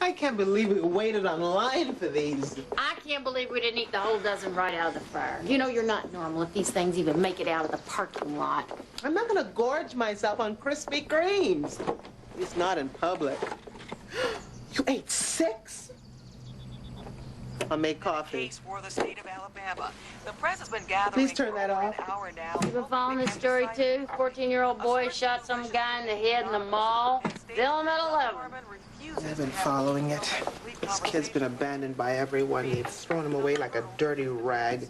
I can't believe we waited online for these. I can't believe we didn't eat the whole dozen right out of the fryer. You know you're not normal if these things even make it out of the parking lot. I'm not gonna gorge myself on Krispy Kremes. At least not in public. You ate 6? I'll make coffee. For the state of Alabama. The press has been gathering. Please turn that off. An hour now. You've been following this story too? 14-year-old boy shot some guy in the head in the mall. Still him at 11. I've been following it. This kid's been abandoned by everyone. They've thrown him away like a dirty rag.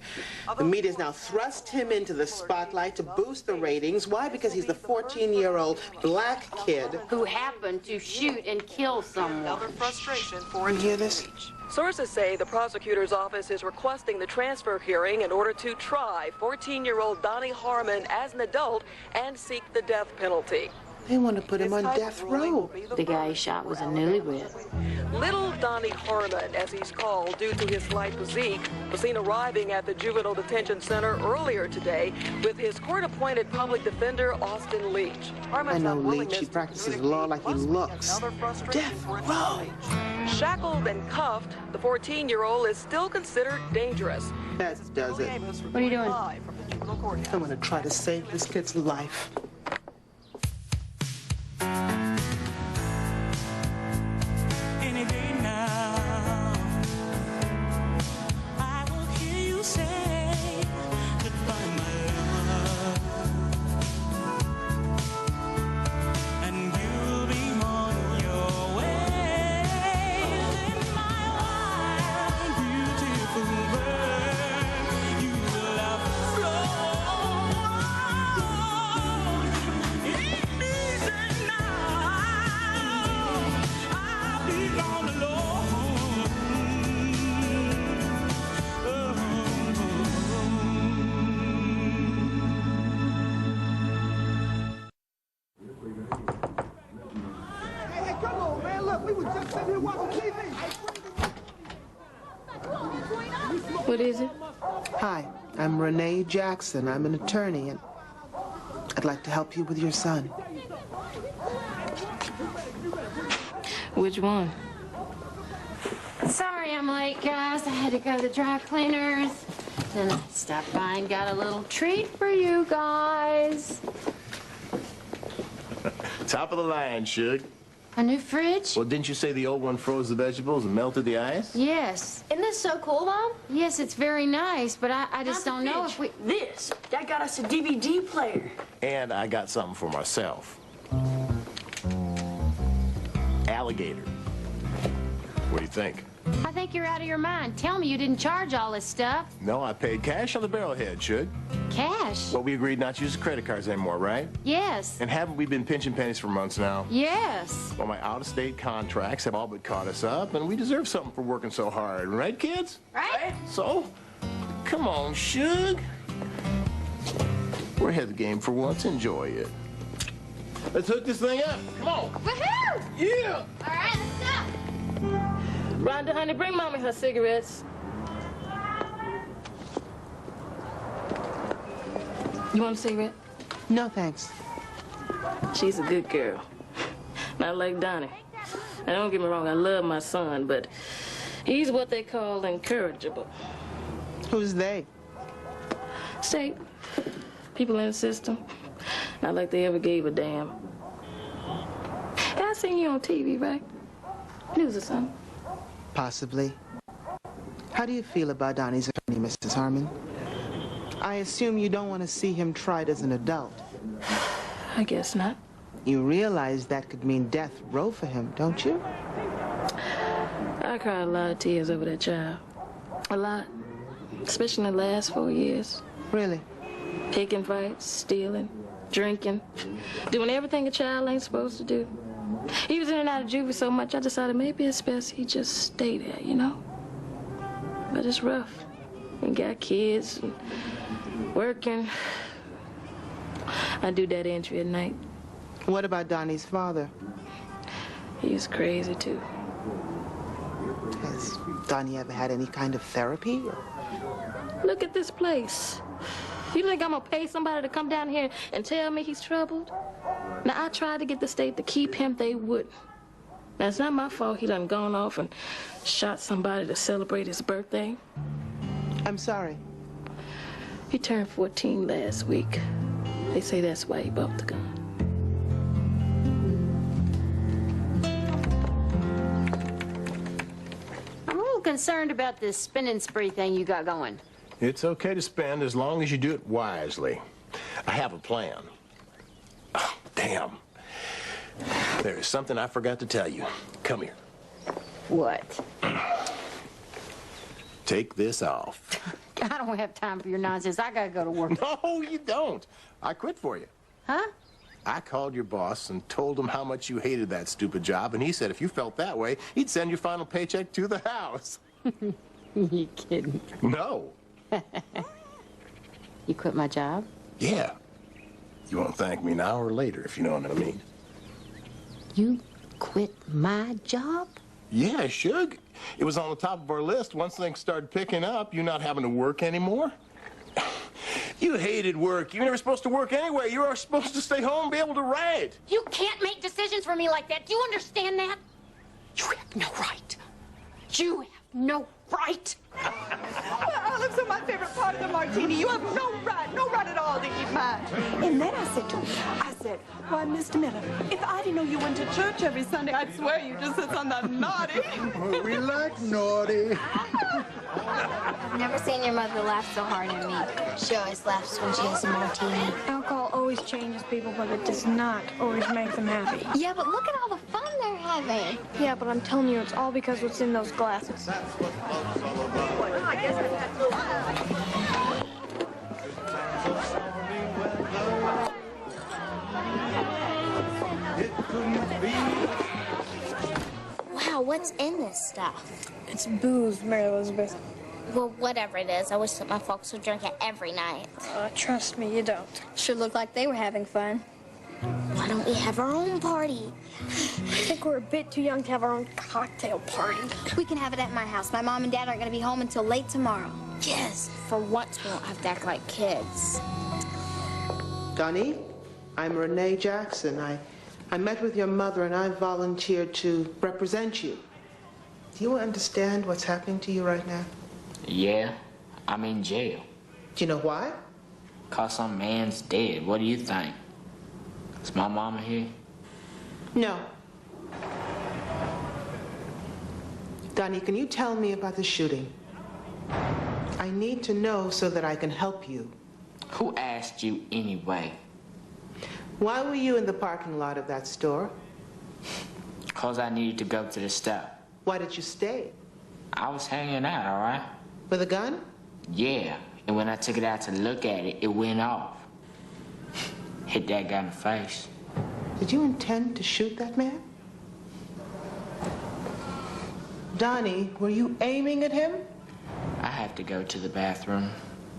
The media's now thrust him into the spotlight to boost the ratings. Why? Because he's the 14-year-old black kid who happened to shoot and kill someone. Another frustration for You hear this? Sources say the prosecutor's office is requesting the transfer hearing in order to try 14-year-old Donnie Harmon as an adult and seek the death penalty. They want to put him on death row. The guy he shot was a newlywed. Little Donnie Harmon, as he's called due to his slight physique, was seen arriving at the Juvenile Detention Center earlier today with his court-appointed public defender, Austin Leach. I know Leach. He practices law like he looks. Death row. Shackled and cuffed, the 14-year-old is still considered dangerous. That does it. What are you doing? I'm going to try to save this kid's life. Any day now, I will hear you say goodbye, my love, and you'll be on your way. In my wild, beautiful world, you will have flown. Ain't easy now. I'll be gone alone. Hey, come on, man. Look, we were just sitting here watching TV. What is it? Hi, I'm Renee Jackson. I'm an attorney, and I'd like to help you with your son. Which one? Sorry I'm late, guys. I had to go to the dry cleaners. Then I stopped by and got a little treat for you guys. Top of the line, Suge. A new fridge? Well, didn't you say the old one froze the vegetables and melted the ice? Yes. Isn't this so cool, Mom? Yes, it's very nice, but I just don't know if we... This, that got us a DVD player. And I got something for myself. Alligator. What do you think? I think you're out of your mind. Tell me you didn't charge all this stuff. No, I paid cash on the barrelhead, Suge. Cash? Well, we agreed not to use credit cards anymore, right? Yes. And haven't we been pinching pennies for months now? Yes. Well, my out-of-state contracts have all but caught us up, and we deserve something for working so hard, right, kids? Right? So, come on, Suge. We're ahead of the game for once. Enjoy it. Let's hook this thing up. Come on. Woohoo! Yeah. All right, let's go. Rhonda, honey, bring Mommy her cigarettes. You want a cigarette? No, thanks. She's a good girl. Not like Donnie. Now, don't get me wrong, I love my son, but he's what they call incorrigible. Who's they? State, people in the system, not like they ever gave a damn. Hey, I seen you on TV, right? News or something. Possibly. How do you feel about Donnie's attorney, Mrs. Harmon? I assume you don't want to see him tried as an adult. I guess not. You realize that could mean death row for him, don't you? I cried a lot of tears over that child. A lot. Especially in the last 4 years. Really? Picking fights, stealing, drinking, doing everything a child ain't supposed to do. He was in and out of juvie so much, I decided maybe it's best he just stay there, you know? But it's rough. And got kids and working. I do that entry at night. What about Donnie's father? He's crazy, too. Has Donnie ever had any kind of therapy? Look at this place. You think I'm gonna pay somebody to come down here and tell me he's troubled? Now, I tried to get the state to keep him, they wouldn't. Now, it's not my fault he done gone off and shot somebody to celebrate his birthday. I'm sorry. He turned 14 last week. They say that's why he bought the gun. I'm a little concerned about this spending spree thing you got going. It's okay to spend as long as you do it wisely. I have a plan. Oh, damn. There is something I forgot to tell you. Come here. What? Take this off. I don't have time for your nonsense. I gotta go to work. No, you don't. I quit for you. Huh? I called your boss and told him how much you hated that stupid job, and he said if you felt that way, he'd send your final paycheck to the house. You kidding? No. You quit my job? Yeah. You won't thank me now or later, if you know what I mean. You quit my job? Yeah, Suge. It was on the top of our list once things started picking up, you not having to work anymore. You hated work. You were never supposed to work anyway. You were supposed to stay home and be able to write. You can't make decisions for me like that. Do you understand that? You have no right. You have no right. Olives are my favorite part of the martini. You have no right at all to eat mine. And then I said to him, why, Mr. Miller, if I didn't know you went to church every Sunday, I'd swear you just sits on that naughty. Well, we like naughty. Never seen your mother laugh so hard at me. She always laughs when she has a martini. Alcohol always changes people, but it does not always make them happy. Yeah, but look at all the fun they're having. Yeah, but I'm telling you, it's all because what's in those glasses. Wow, what's in this stuff? It's booze, Mary Elizabeth. Well, whatever it is, I wish that my folks would drink it every night. Trust me, you don't. Sure looked like they were having fun. Why don't we have our own party? I think we're a bit too young to have our own cocktail party. We can have it at my house. My mom and dad aren't going to be home until late tomorrow. Yes, for once we won't have to act like kids. Donnie, I'm Renee Jackson. I met with your mother and I volunteered to represent you. Do you understand what's happening to you right now? Yeah, I'm in jail. Do you know why? 'Cause some man's dead. What do you think? Is my mama here? No. Donnie, can you tell me about the shooting? I need to know so that I can help you. Who asked you anyway? Why were you in the parking lot of that store? 'Cause I needed to go to the store. Why did you stay? I was hanging out, all right? With a gun? Yeah, and when I took it out to look at it, it went off. Hit that guy in the face. Did you intend to shoot that man? Donnie, were you aiming at him? I have to go to the bathroom.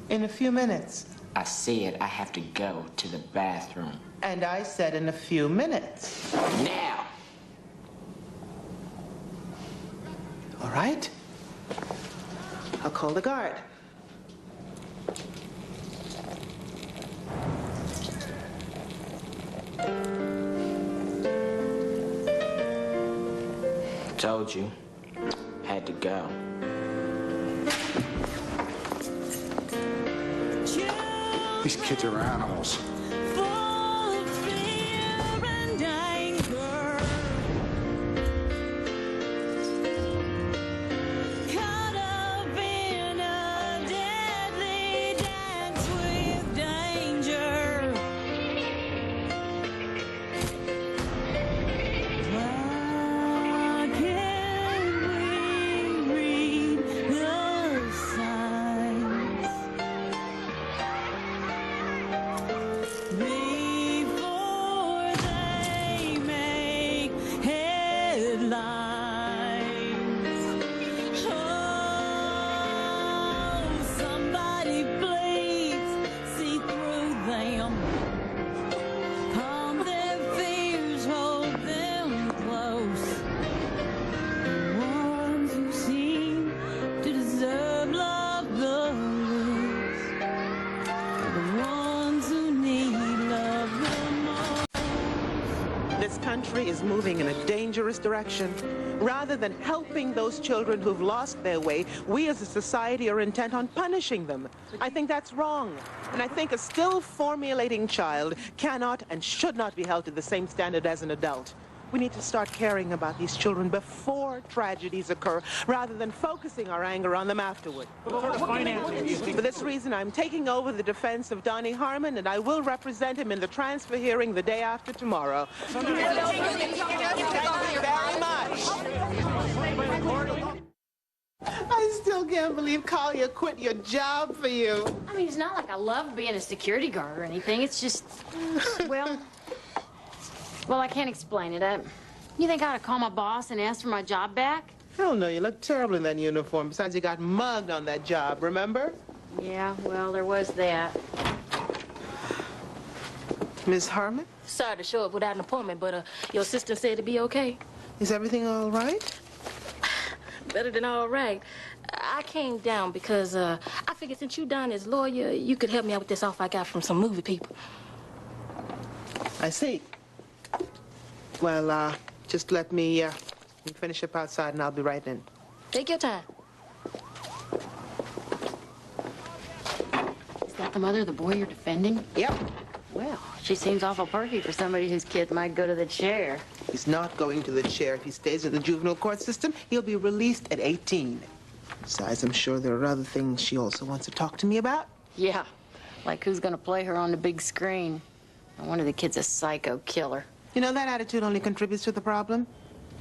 In a few minutes. I said I have to go to the bathroom. And I said in a few minutes. Now! All right. I'll call the guard. Told you. Had to go. These kids are animals. country is moving in a dangerous direction. Rather than helping those children who've lost their way, we as a society are intent on punishing them. I think that's wrong. And I think a still formulating child cannot and should not be held to the same standard as an adult. We need to start caring about these children before tragedies occur, rather than focusing our anger on them afterward. For this reason, I'm taking over the defense of Donnie Harmon, and I will represent him in the transfer hearing the day after tomorrow. Thank you very much. I still can't believe Collier quit your job for you. I mean, it's not like I love being a security guard or anything. It's just, well, I can't explain it. You think I ought to call my boss and ask for my job back? Hell no, you look terrible in that uniform. Besides, you got mugged on that job, remember? Yeah, well, there was that. Miss Harmon? Sorry to show up without an appointment, but your sister said it'd be okay. Is everything all right? Better than all right. I came down because I figured since you down as lawyer, you could help me out with this offer I got from some movie people. I see. Well, just let me finish up outside and I'll be right in. Take your time. Is that the mother of the boy you're defending? Yep. Well, she seems awful perky for somebody whose kid might go to the chair. He's not going to the chair. If he stays in the juvenile court system, he'll be released at 18. Besides, I'm sure there are other things she also wants to talk to me about. Yeah, like who's gonna play her on the big screen. No wonder the kid's a psycho killer. You know, that attitude only contributes to the problem.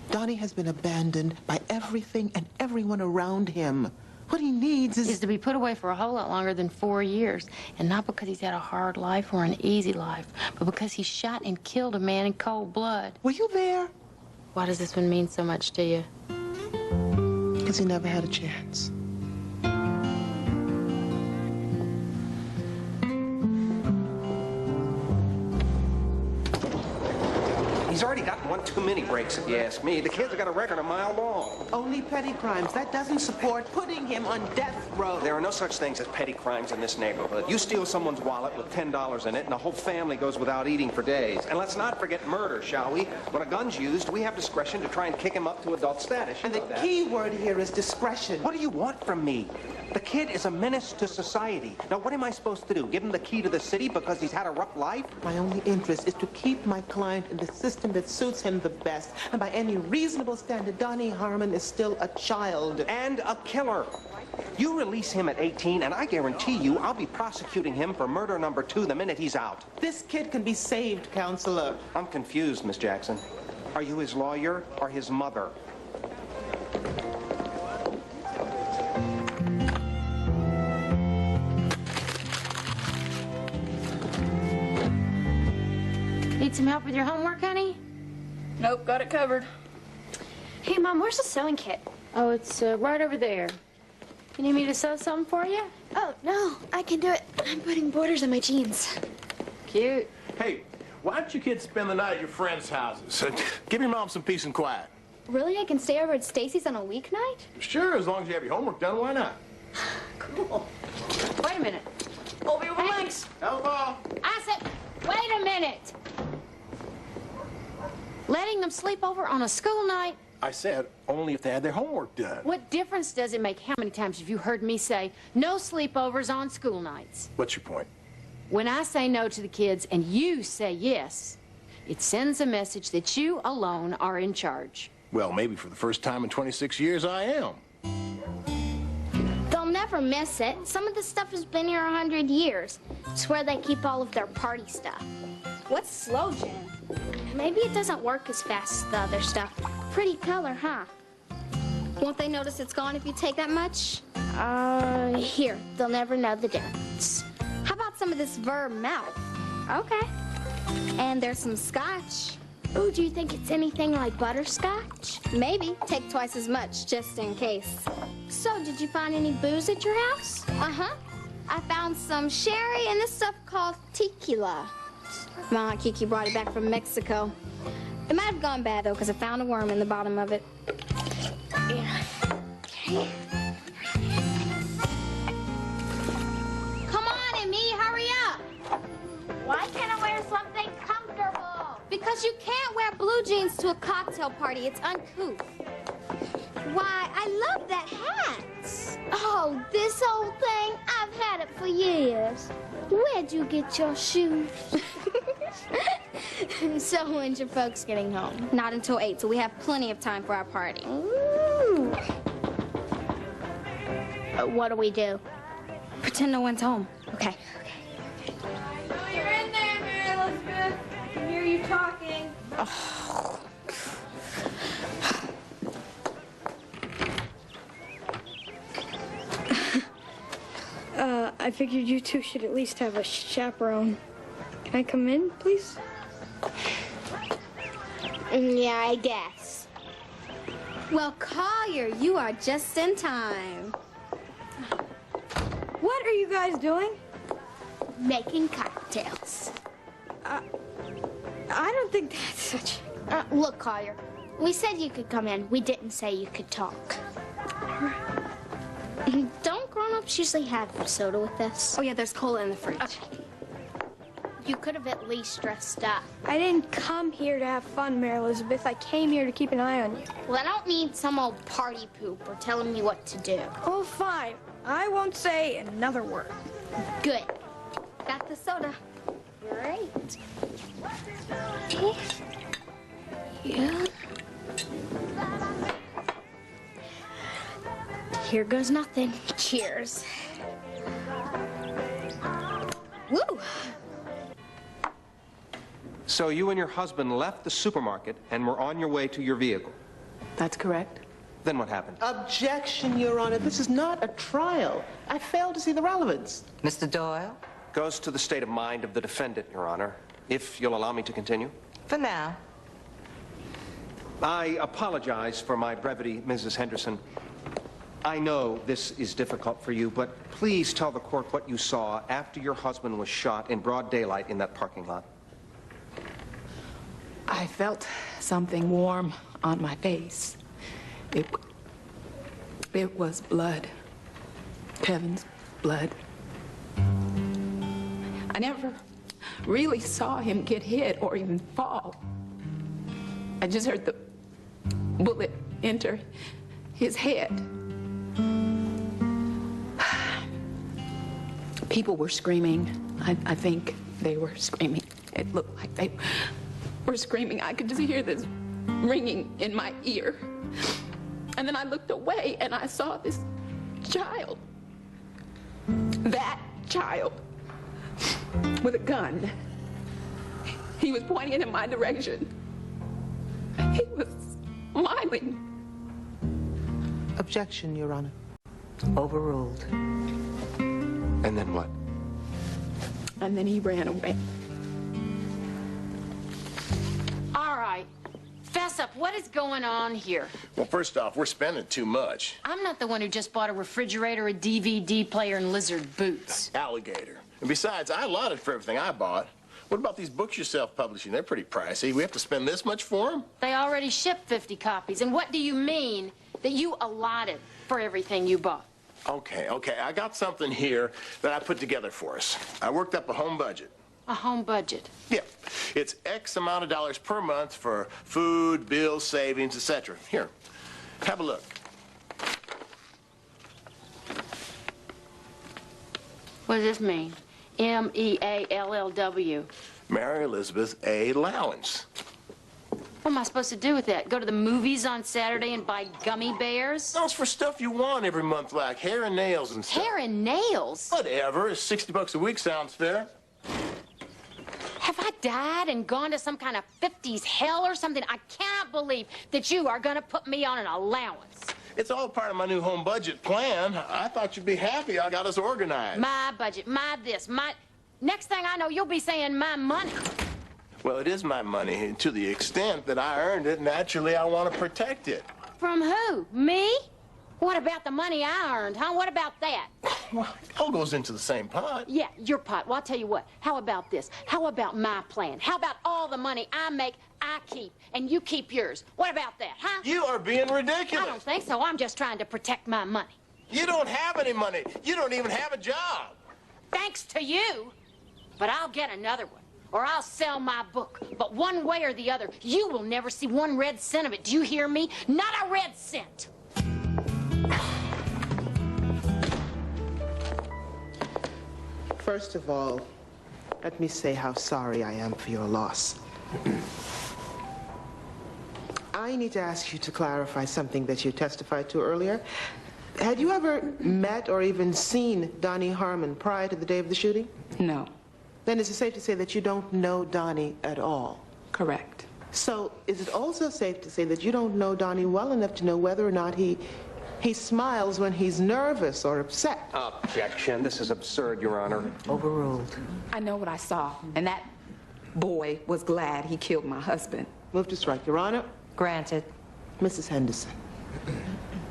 Donnie has been abandoned by everything and everyone around him. What he needs is to be put away for a whole lot longer than 4 years. And not because he's had a hard life or an easy life, but because he shot and killed a man in cold blood. Were you there? Why does this one mean so much to you? Because he never had a chance. He's already gotten one too many breaks, if you ask me. The kid's got a record a mile long. Only petty crimes. That doesn't support putting him on death row. There are no such things as petty crimes in this neighborhood. You steal someone's wallet with $10 in it, and the whole family goes without eating for days. And let's not forget murder, shall we? When a gun's used, we have discretion to try and kick him up to adult status. And the key word here is discretion. What do you want from me? The kid is a menace to society. Now, what am I supposed to do? Give him the key to the city because he's had a rough life? My only interest is to keep my client in the system that suits him the best. And by any reasonable standard, Donnie Harmon is still a child. And a killer. You release him at 18, and I guarantee you I'll be prosecuting him for murder number 2 the minute he's out. This kid can be saved, counselor. I'm confused, Miss Jackson. Are you his lawyer or his mother? Need some help with your homework, honey? Nope, got it covered. Hey, Mom, where's the sewing kit? Oh, it's right over there. You need me to sew something for you? Oh, no, I can do it. I'm putting borders on my jeans. Cute. Hey, why don't you kids spend the night at your friends' houses? Give your mom some peace and quiet. Really? I can stay over at Stacy's on a weeknight? Sure, as long as you have your homework done, why not? Cool. Wait a minute. Over your legs. Elbow. I said, wait a minute. Letting them sleep over on a school night? I said only if they had their homework done. What difference does it make? How many times have you heard me say, no sleepovers on school nights? What's your point? When I say no to the kids and you say yes, it sends a message that you alone are in charge. Well, maybe for the first time in 26 years, I am. They'll never miss it. Some of the stuff has been here 100 years. It's where they keep all of their party stuff. What's slow jam? Maybe it doesn't work as fast as the other stuff. Pretty color, huh? Won't they notice it's gone if you take that much? Here. They'll never know the difference. How about some of this vermouth? Okay. And there's some scotch. Ooh, do you think it's anything like butterscotch? Maybe. Take twice as much, just in case. So, did you find any booze at your house? Uh-huh. I found some sherry and this stuff called tequila. My Aunt Kiki brought it back from Mexico. It might have gone bad, though, because I found a worm in the bottom of it. Yeah. Okay. Come on, Emmy, hurry up. Why can't I wear something comfortable? Because Because you can't wear blue jeans to a cocktail party. It's uncouth. Why, I love that hat. Oh, this old thing? I've had it for years. Where'd you get your shoes? So when's your folks getting home? Not until 8, so we have plenty of time for our party. Ooh. What do we do? Pretend no one's home. Okay. Oh, you're in there, Mary Elizabeth. I can hear you talking. Oh. I figured you two should at least have a chaperone. Can I come in, please? Yeah, I guess. Well, Collier, you are just in time. What are you guys doing? Making cocktails. I don't think that's such... Look, Collier, we said you could come in. We didn't say you could talk. Don't grown-ups usually have soda with this? Oh, yeah, there's cola in the fridge. Okay. You could have at least dressed up. I didn't come here to have fun, Mary Elizabeth. I came here to keep an eye on you. Well, I don't need some old party poop or telling me what to do. Oh, fine. I won't say another word. Good. Got the soda. Great. Yeah. Here goes nothing. Cheers. Woo! So you and your husband left the supermarket and were on your way to your vehicle? That's correct. Then what happened? Objection, Your Honor. This is not a trial. I fail to see the relevance. Mr. Doyle? Goes to the state of mind of the defendant, Your Honor. If you'll allow me to continue. For now. I apologize for my brevity, Mrs. Henderson. I know this is difficult for you, but please tell the court what you saw after your husband was shot in broad daylight in that parking lot. I felt something warm on my face. It was blood. Kevin's blood. I never really saw him get hit or even fall. I just heard the bullet enter his head. People were screaming. I think they were screaming. It looked like they were screaming. I could just hear this ringing in my ear. And then I looked away and I saw this child. That child with a gun. He was pointing it in my direction. He was smiling. Objection, Your Honor. Overruled. And then what? And then he ran away. All right. Fess up. What is going on here? Well, first off, we're spending too much. I'm not the one who just bought a refrigerator, a DVD player, and lizard boots. Alligator. And besides, I allotted for everything I bought. What about these books you're self-publishing? They're pretty pricey. We have to spend this much for them? They already shipped 50 copies. And what do you mean that you allotted for everything you bought? Okay. I got something here that I put together for us. I worked up a home budget. A home budget? Yeah. It's X amount of dollars per month for food, bills, savings, etc. Here, have a look. What does this mean? M-E-A-L-L-W. Mary Elizabeth A. Allowance. What am I supposed to do with that? Go to the movies on Saturday and buy gummy bears? No, it's for stuff you want every month, like hair and nails and stuff. Hair and nails? Whatever. $60 a week sounds fair. Have I died and gone to some kind of 50s hell or something? I cannot believe that you are going to put me on an allowance. It's all part of my new home budget plan. I thought you'd be happy I got us organized. My budget, my this, my... Next thing I know, you'll be saying my money. Well, it is my money, and to the extent that I earned it, naturally I want to protect it. From who? Me? What about the money I earned, huh? What about that? Well, it all goes into the same pot. Yeah, your pot. Well, I'll tell you what. How about this? How about my plan? How about all the money I make, I keep, and you keep yours? What about that, huh? You are being ridiculous. I don't think so. I'm just trying to protect my money. You don't have any money. You don't even have a job. Thanks to you. But I'll get another one. or I'll sell my book. But one way or the other, you will never see one red cent of it. Do you hear me? Not a red cent. First of all, let me say how sorry I am for your loss. I need to ask you to clarify something that you testified to earlier. Had you ever met or even seen Donnie Harmon prior to the day of the shooting? No. Then is it safe to say that you don't know Donnie at all? Correct. So is it also safe to say that you don't know Donnie well enough to know whether or not he smiles when he's nervous or upset? Objection. This is absurd, Your Honor. Overruled. I know what I saw, and that boy was glad he killed my husband. Move to strike, Your Honor. Granted. Mrs. Henderson,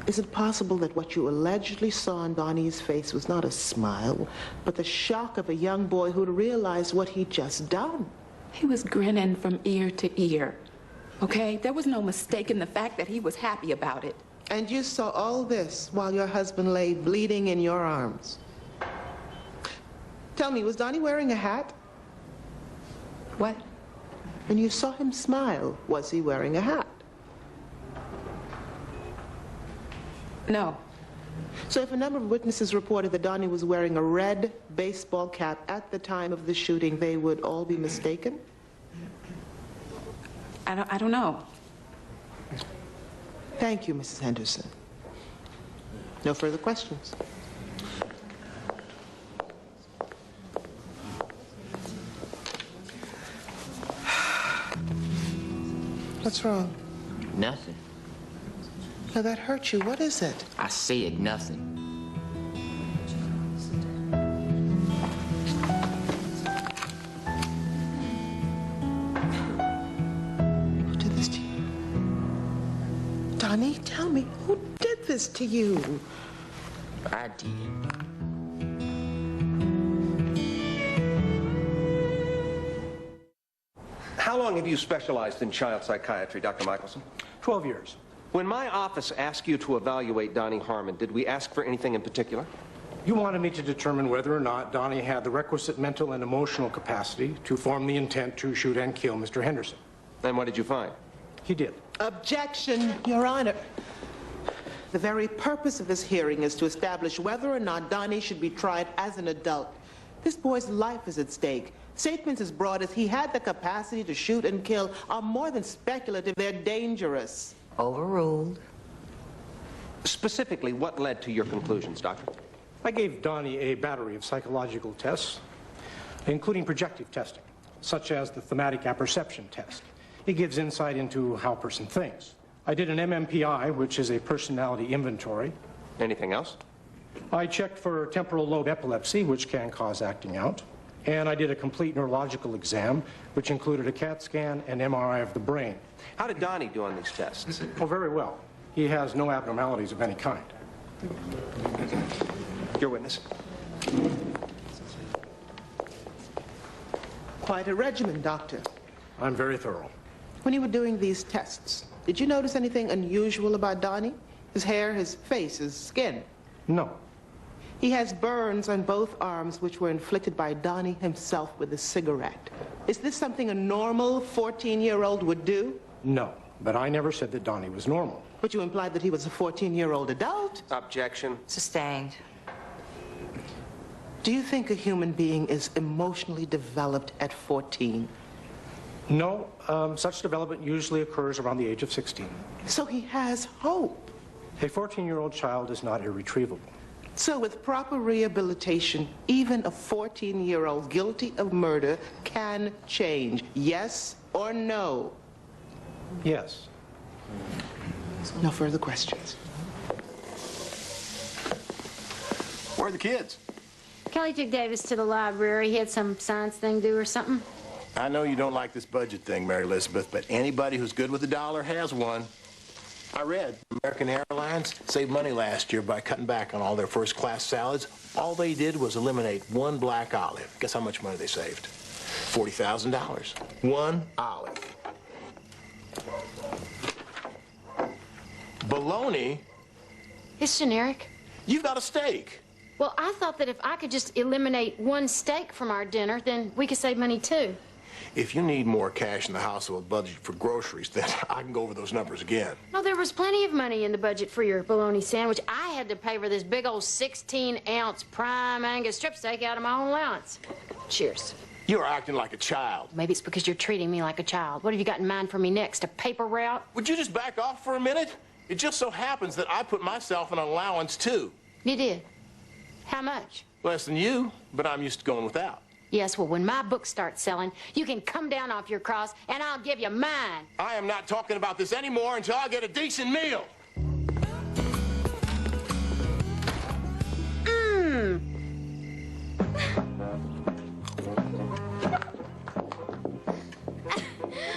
is it possible that what you allegedly saw on Donnie's face was not a smile, but the shock of a young boy who'd realized what he'd just done? He was grinning from ear to ear, okay? There was no mistaking the fact that he was happy about it. And you saw all this while your husband lay bleeding in your arms. Tell me, was Donnie wearing a hat? What? When you saw him smile, was he wearing a hat? No. So if a number of witnesses reported that Donnie was wearing a red baseball cap at the time of the shooting, they would all be mistaken? I don't know. Thank you, Mrs. Henderson. No further questions. What's wrong? Nothing. Now that hurt you. What is it? I said nothing. Who did this to you? Donnie, tell me, who did this to you? I did. How long have you specialized in child psychiatry, Dr. Michelson? 12 years. When my office asked you to evaluate Donnie Harmon, did we ask for anything in particular? You wanted me to determine whether or not Donnie had the requisite mental and emotional capacity to form the intent to shoot and kill Mr. Henderson. And what did you find? He did. Objection, Your Honor. The very purpose of this hearing is to establish whether or not Donnie should be tried as an adult. This boy's life is at stake. Statements as broad as he had the capacity to shoot and kill are more than speculative. They're dangerous. Overruled. Specifically, what led to your conclusions, Doctor? I gave Donnie a battery of psychological tests, including projective testing, such as the thematic apperception test. It gives insight into how a person thinks. I did an MMPI, which is a personality inventory. Anything else? I checked for temporal lobe epilepsy, which can cause acting out. And I did a complete neurological exam, which included a CAT scan and MRI of the brain. How did Donnie do on these tests? Oh, very well. He has no abnormalities of any kind. Your witness. Quite a regimen, Doctor. I'm very thorough. When you were doing these tests, did you notice anything unusual about Donnie? His hair, his face, his skin? No. He has burns on both arms which were inflicted by Donnie himself with a cigarette. Is this something a normal 14-year-old would do? No, but I never said that Donnie was normal. But you implied that he was a 14-year-old adult. Objection. Sustained. Do you think a human being is emotionally developed at 14? No, such development usually occurs around the age of 16. So he has hope. A 14-year-old child is not irretrievable. So with proper rehabilitation, even a 14-year-old guilty of murder can change. Yes or no? Yes. No further questions. Where are the kids? Kelly took Davis to the library. He had some science thing to do or something. I know you don't like this budget thing, Mary Elizabeth, but anybody who's good with a dollar has one. I read American Airlines saved money last year by cutting back on all their first-class salads. All they did was eliminate one black olive. Guess how much money they saved? $40,000. One olive. Bologna? It's generic. You've got a steak. Well, I thought that if I could just eliminate one steak from our dinner, then we could save money too. If you need more cash in the household budget for groceries, then I can go over those numbers again. No, there was plenty of money in the budget for your bologna sandwich. I had to pay for this big old 16-ounce prime Angus strip steak out of my own allowance. Cheers. You're acting like a child. Maybe it's because you're treating me like a child. What have you got in mind for me next? A paper route? Would you just back off for a minute? It just so happens that I put myself an allowance, too. You did? How much? Less than you, but I'm used to going without. Yes, well, when my book starts selling, you can come down off your cross, and I'll give you mine. I am not talking about this anymore until I get a decent meal.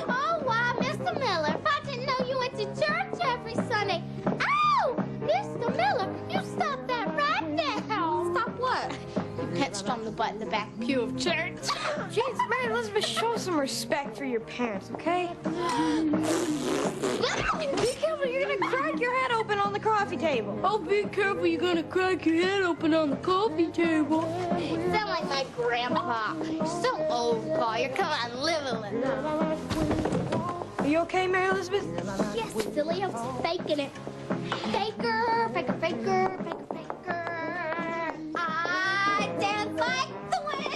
Oh, wow, Mr. Miller, if I didn't know you went to church every Sunday. Ow! Mr. Miller, you stop that right now. Stop what? You can't strum the butt in the back pew of church. Jeez, Mary Elizabeth, show some respect for your parents, okay? Be careful, you're gonna crack your head open on the coffee table. Oh, be careful, you're gonna crack your head open on the coffee table. You sound like my grandpa. You're so old, Collier. Come on, live a little. Are you okay, Mary Elizabeth? Yes, silly, I was faking it. Faker, faker, faker, faker, faker. I dance like the wind.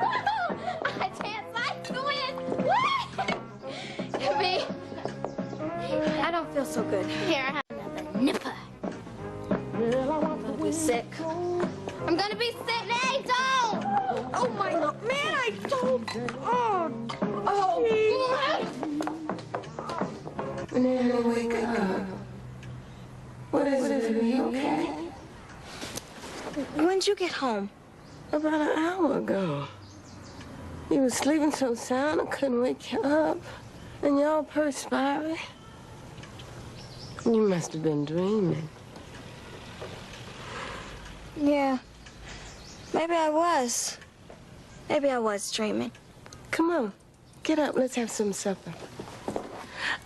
Woo-hoo! I dance like the wind. Woo! Yippee. I don't feel so good. Here, I have another nipper. I'm gonna be sick. I'm gonna be sick. Hey, don't! Oh my God, man, I don't. Oh, Nanny, wake up. What is it? Are you okay? When'd you get home? About an hour ago. You were sleeping so sound I couldn't wake you up. And you're all perspiring. You must have been dreaming. Yeah. Maybe I was. Maybe I was dreaming. Come on, get up. Let's have some supper.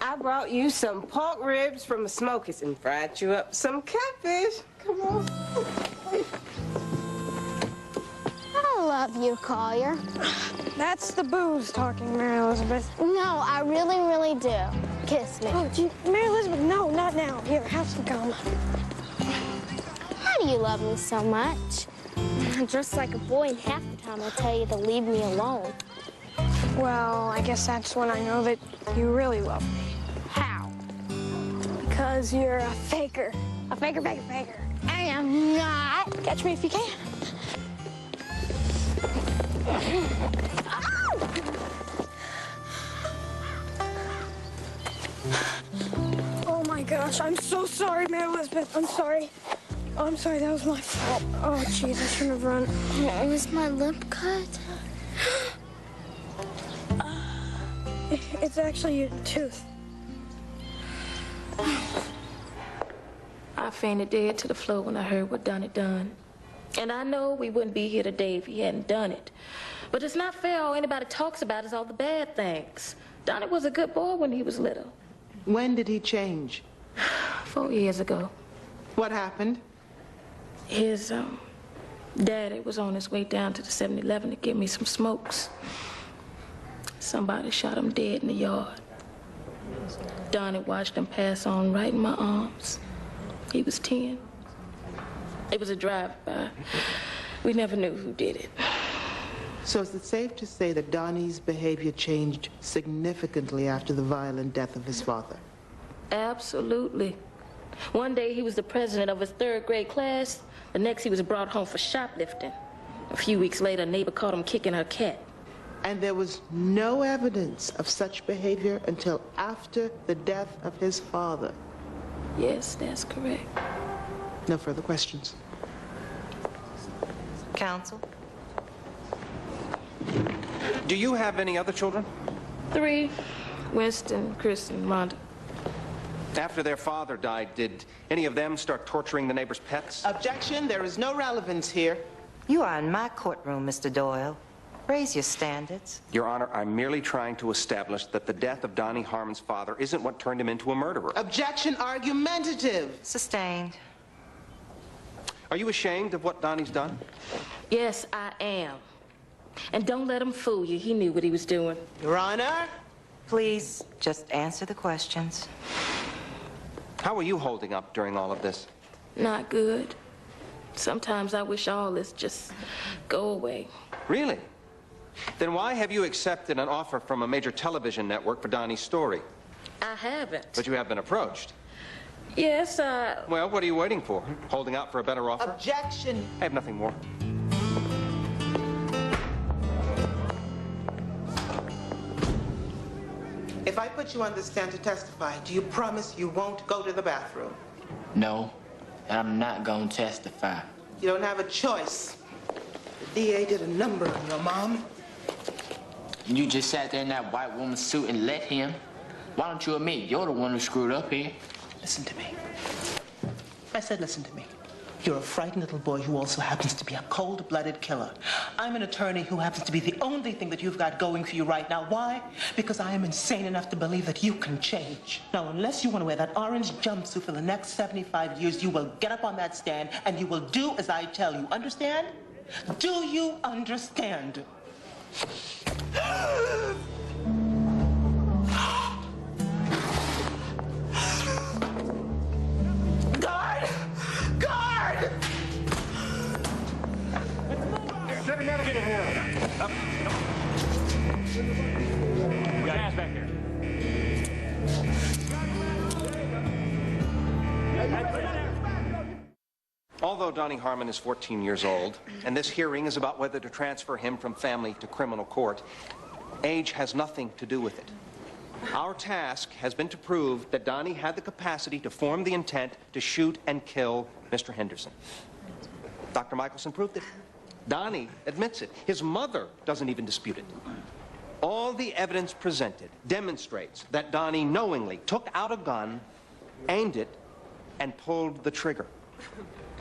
I brought you some pork ribs from the Smokies and fried you up some catfish. Come on. I love you, Collier. That's the booze talking, Mary Elizabeth. No, I really, really do. Kiss me. Oh, Mary Elizabeth, no, not now. Here, have some gum. How do you love me so much? Just like a boy, and half the time I tell you to leave me alone. Well, I guess that's when I know that you really love me. How? Because you're a faker. A faker, faker, faker. I am not. Catch me if you can. Oh my gosh, I'm so sorry, Mary Elizabeth. I'm sorry. Oh, I'm sorry, that was my fault. Oh, jeez, I shouldn't have run. It was my lip cut. It's actually your tooth. I fainted dead to the floor when I heard what Donnie done. And I know we wouldn't be here today if he hadn't done it. But it's not fair. All anybody talks about is all the bad things. Donnie was a good boy when he was little. When did he change? 4 years ago. What happened? His daddy was on his way down to the 7-Eleven to get me some smokes. Somebody shot him dead in the yard. Donnie watched him pass on right in my arms. He was 10. It was a drive-by. We never knew who did it. So is it safe to say that Donnie's behavior changed significantly after the violent death of his father? Absolutely. One day he was the president of his 3rd grade class. The next he was brought home for shoplifting. A few weeks later, a neighbor caught him kicking her cat. And there was no evidence of such behavior until after the death of his father? Yes, that's correct. No further questions. Counsel? Do you have any other children? 3. Winston, Chris, and Rhonda. After their father died, did any of them start torturing the neighbor's pets? Objection. There is no relevance here. You are in my courtroom, Mr. Doyle. Raise your standards. Your Honor, I'm merely trying to establish that the death of Donnie Harmon's father isn't what turned him into a murderer. Objection. Argumentative. Sustained. Are you ashamed of what Donnie's done? Yes, I am. And don't let him fool you. He knew what he was doing. Your Honor? Please, just answer the questions. How are you holding up during all of this? Not good. Sometimes I wish all this just go away. Really? Then why have you accepted an offer from a major television network for Donnie's story? I haven't. But you have been approached. Yes, Well, what are you waiting for? Holding out for a better offer? Objection. I have nothing more. If I put you on the stand to testify, do you promise you won't go to the bathroom? No, and I'm not gonna testify. You don't have a choice. The DA did a number on your mom. You just sat there in that white woman's suit and let him? Why don't you admit you're the one who screwed up here? Listen to me. I said listen to me. You're a frightened little boy who also happens to be a cold-blooded killer. I'm an attorney who happens to be the only thing that you've got going for you right now. Why? Because I am insane enough to believe that you can change. Now, unless you want to wear that orange jumpsuit for the next 75 years, you will get up on that stand and you will do as I tell you. Understand? Do you understand? Guard! Guard! Get in here. Up. Guys back here. Although Donnie Harmon is 14 years old, and this hearing is about whether to transfer him from family to criminal court, age has nothing to do with it. Our task has been to prove that Donnie had the capacity to form the intent to shoot and kill Mr. Henderson. Dr. Michelson proved it. Donnie admits it. His mother doesn't even dispute it. All the evidence presented demonstrates that Donnie knowingly took out a gun, aimed it, and pulled the trigger.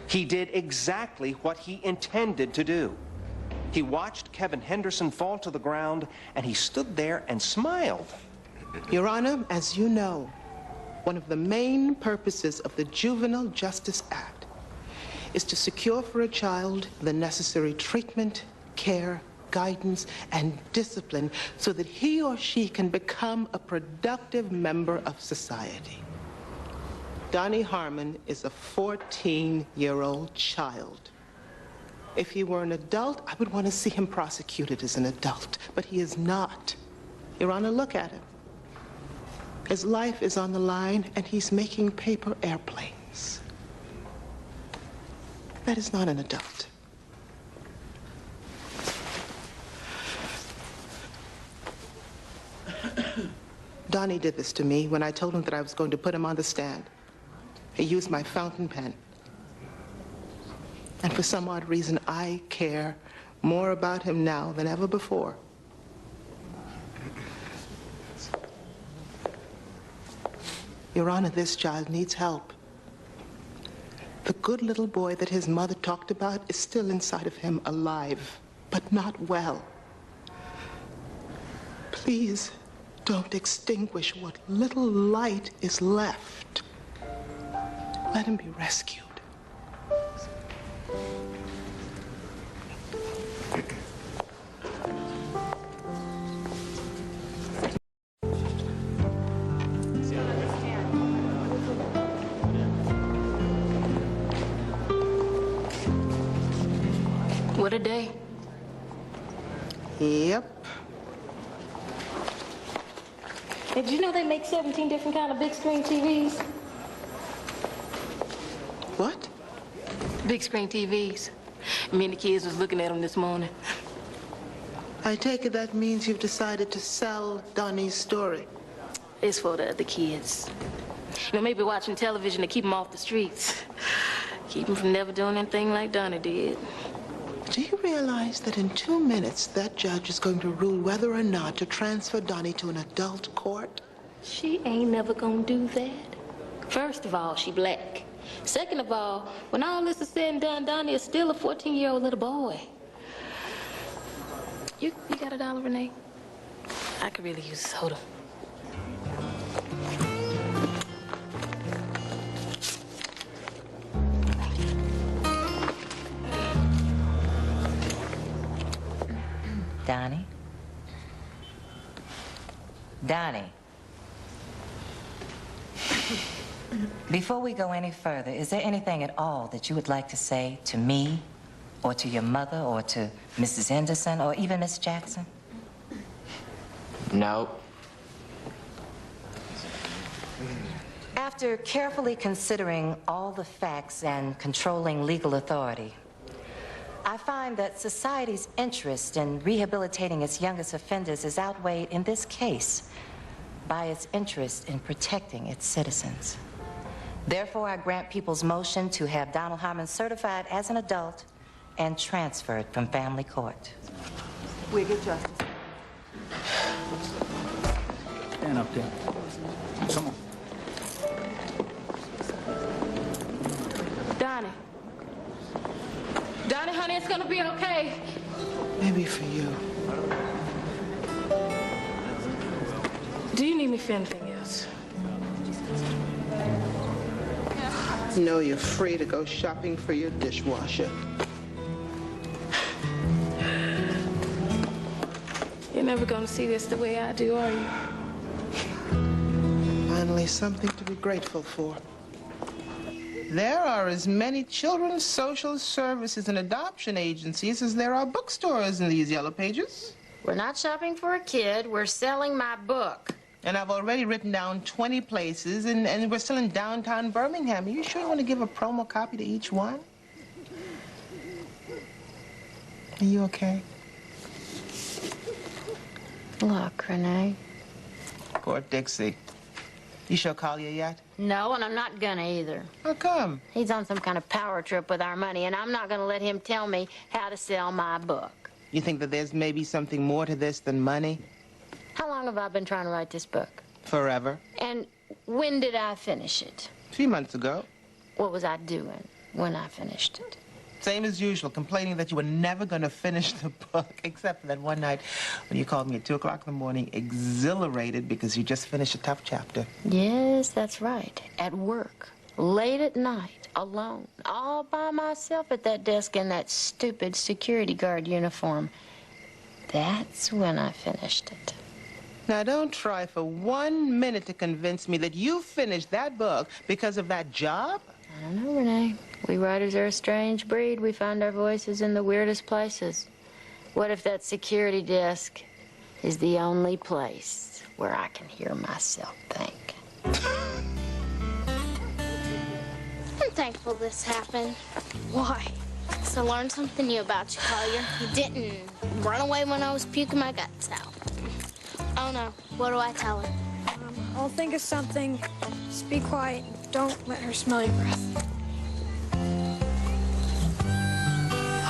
He did exactly what he intended to do. He watched Kevin Henderson fall to the ground, and he stood there and smiled. Your Honor, as you know, one of the main purposes of the Juvenile Justice Act is to secure for a child the necessary treatment, care, guidance, and discipline so that he or she can become a productive member of society. Donnie Harmon is a 14-year-old child. If he were an adult, I would want to see him prosecuted as an adult, but he is not. Your Honor, look at him. His life is on the line, and he's making paper airplanes. That is not an adult. Donnie did this to me when I told him that I was going to put him on the stand. He used my fountain pen. And for some odd reason, I care more about him now than ever before. Your Honor, this child needs help. The good little boy that his mother talked about is still inside of him, alive, but not well. Please don't extinguish what little light is left. Let him be rescued. What a day. Yep. Hey, did you know they make 17 different kind of big screen TVs? What? Big screen TVs. Me and the kids was looking at them this morning. I take it that means you've decided to sell Donnie's story. It's for the other kids. You know, maybe watching television to keep them off the streets. Keep them from never doing anything like Donnie did. Do you realize that in 2 minutes, that judge is going to rule whether or not to transfer Donnie to an adult court? She ain't never gonna do that. First of all, she black. Second of all, when all this is said and done, Donnie is still a 14-year-old little boy. You got $1, Renee? I could really use a soda. Donnie? Donnie. Before we go any further, is there anything at all that you would like to say to me, or to your mother, or to Mrs. Henderson, or even Miss Jackson? No. After carefully considering all the facts and controlling legal authority, I find that society's interest in rehabilitating its youngest offenders is outweighed in this case by its interest in protecting its citizens. Therefore, I grant people's motion to have Donald Harmon certified as an adult and transferred from family court. We get justice. Stand up there. Come on. Donnie. Donnie, honey, it's gonna be okay. Maybe for you. Do you need me for anything else? No, you're free to go shopping for your dishwasher. You're never gonna see this the way I do, are you? Finally, something to be grateful for. There are as many children's social services and adoption agencies as there are bookstores in these yellow pages. We're not shopping for a kid. We're selling my book. And I've already written down 20 places, and we're still in downtown Birmingham. Are you sure you want to give a promo copy to each one? Are you okay? Look, Renee. Poor Dixie. You show Collier yet? No, and I'm not gonna either. How come? He's on some kind of power trip with our money, and I'm not gonna let him tell me how to sell my book. You think that there's maybe something more to this than money? How long have I been trying to write this book? Forever. And when did I finish it? A few months ago. What was I doing when I finished it? Same as usual, complaining that you were never going to finish the book, except for that one night when you called me at 2 o'clock in the morning, exhilarated because you just finished a tough chapter. Yes, that's right. At work, late at night, alone, all by myself at that desk in that stupid security guard uniform. That's when I finished it. Now, don't try for 1 minute to convince me that you finished that book because of that job. I don't know, Renee. We writers are a strange breed. We find our voices in the weirdest places. What if that security desk is the only place where I can hear myself think? I'm thankful this happened. Why? So I learned something new about you, Collier. You didn't run away when I was puking my guts out. Oh, no. What do I tell her? I'll think of something. Just be quiet. Don't let her smell your breath.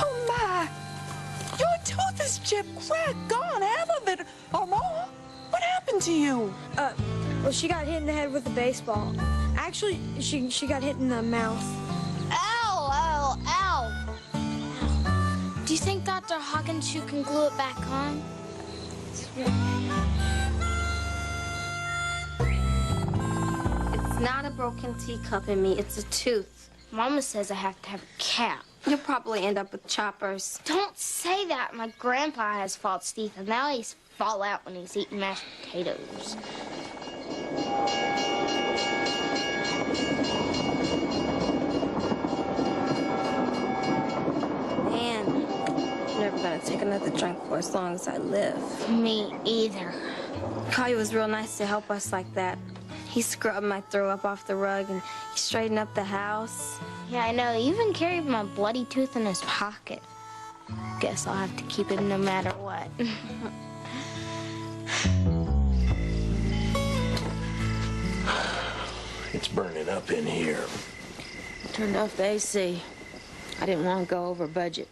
Oh, my. Your tooth is chipped, cracked, gone, half of it or more. What happened to you? Well, she got hit in the head with a baseball. Actually, she got hit in the mouth. Ow, ow, ow. Ow. Do you think Dr. Hawkins can glue it back on? It's not a broken teacup in me, it's a tooth. Mama says I have to have a cap. You'll probably end up with choppers. Don't say that. My grandpa has false teeth, and now he's fall out when he's eating mashed potatoes. Man, I'm never gonna take another drink for as long as I live. Me either. Collier was real nice to help us like that. He scrubbed my throw up off the rug and he straightened up the house. Yeah, I know. He even carried my bloody tooth in his pocket. Guess I'll have to keep it no matter what. It's burning up in here. Turned off the AC. I didn't want to go over budget.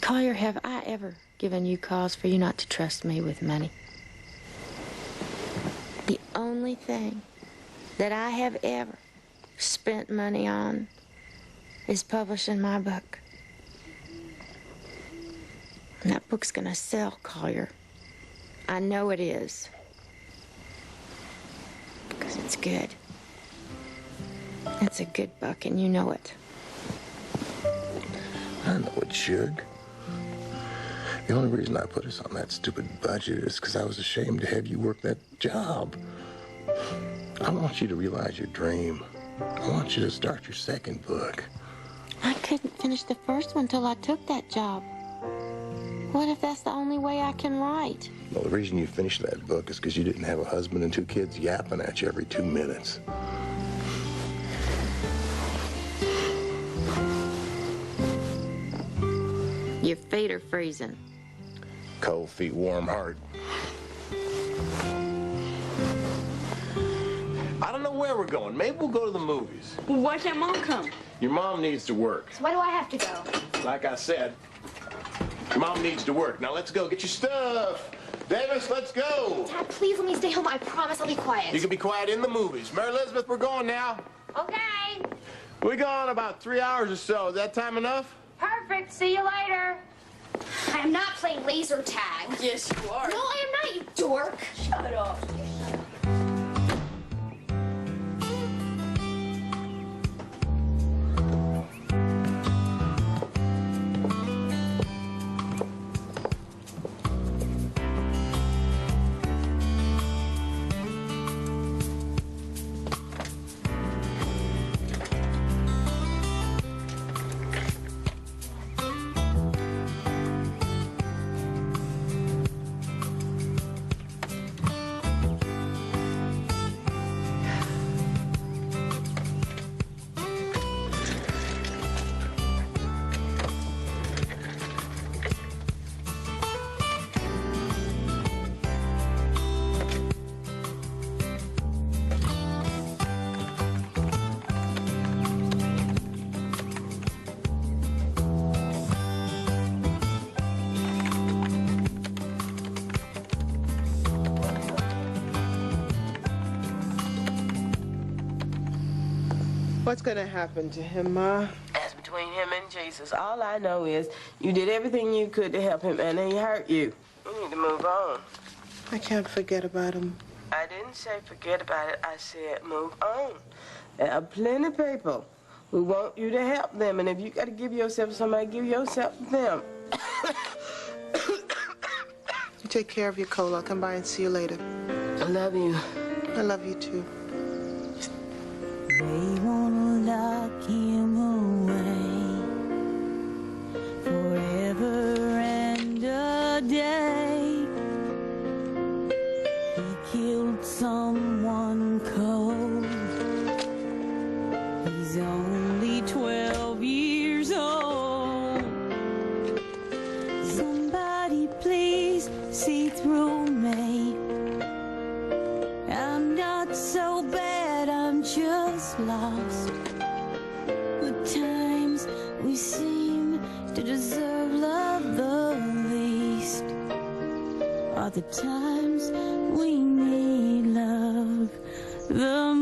Collier, have I ever given you cause for you not to trust me with money? The only thing that I have ever spent money on is publishing my book. And that book's gonna sell, Collier. I know it is. Because it's good. It's a good buck, and you know it. I know it, Suge. The only reason I put us on that stupid budget is because I was ashamed to have you work that job. I want you to realize your dream. I want you to start your second book. I couldn't finish the first one till I took that job. What if that's the only way I can write? Well, the reason you finished that book is because you didn't have a husband and 2 kids yapping at you every 2 minutes. Your feet are freezing. Cold feet, warm heart. I don't know where we're going. Maybe we'll go to the movies. Well, why can't Mom come? Your mom needs to work. So why do I have to go? Like I said, your mom needs to work. Now let's go. Get your stuff. Davis, let's go. Dad, please let me stay home. I promise I'll be quiet. You can be quiet in the movies. Mary Elizabeth, we're going now. Okay. We're gone about 3 hours or so. Is that time enough? Perfect. See you later. I am not playing laser tag. Yes, you are. No, I am not, you dork. Shut up. What's gonna happen to him, Ma? That's between him and Jesus. All I know is you did everything you could to help him, and he hurt you. You need to move on. I can't forget about him. I didn't say forget about it. I said move on. There are plenty of people who want you to help them, and if you got to give yourself to somebody, give yourself to them. You take care of your cold. I'll come by and see you later. I love you. I love you, too. They wanna lock him away forever and a day. He killed someone cold. He's only 12 years old. Somebody please see through me. I'm not so bad, I'm just lost. The times we seem to deserve love the least are the times we need love the most.